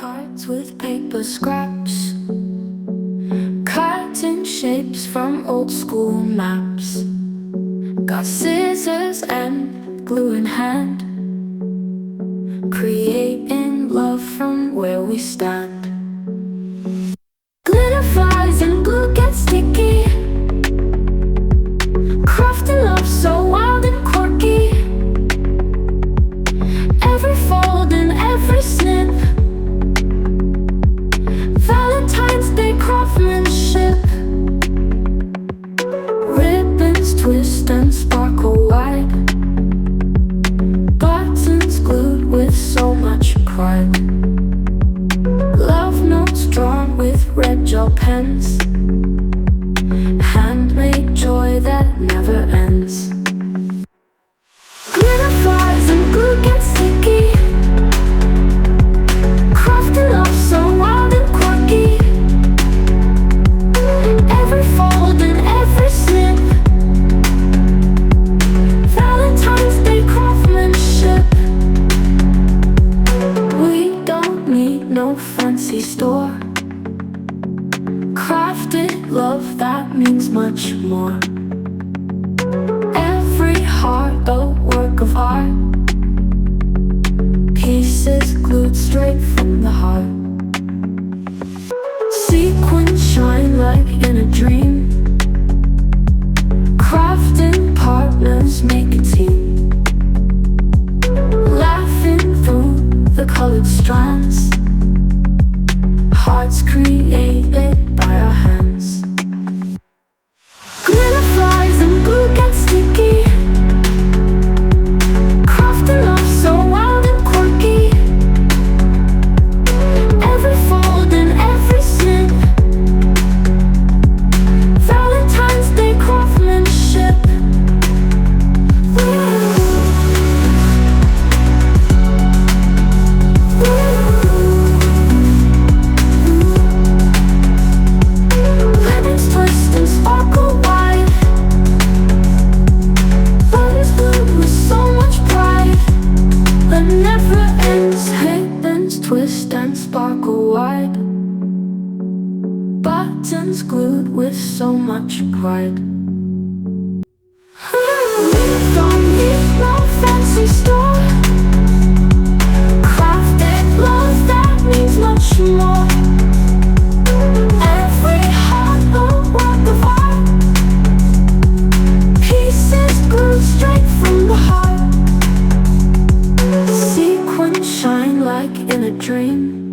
cards with paper scraps, cutting shapes from old school maps. Got scissors and glue in hand, creating love from where we stand. Glitter flies and glue gets sticky, crafting love so wild and quirky. Every fold and every snip, Valentine's Day craftsmanship. Ribbons twist and sparkle wide, buttons glued with so much pride. Love notes drawn with red gel pens, handmade joy that never ends. Glitter flies and glue gets sticky, crafting love so wild and quirky. Every fold and every snip, Valentine's Day craftsmanship. We don't need no fancy store, crafted love that means much more. Every heart a work of art, pieces glued straight from the heart. Sequins shine like in a dream, crafting partners make a team. Laughing through the colored strands, hearts created by our hands. Glitter flies and glue gets sticky, crafting love so wild and quirky. Every fold and every snip, Valentine's Day craftsmanship. Lemons twist and sparkle wide, buttons glued with so much pride that never ends. Ribbons twist and sparkle wide, buttons glued with so much pride. We don't need no fancy store, crafted love that means much more. Every heart a work of art, pieces glued straight from the heart. Sequins shine like in a dream,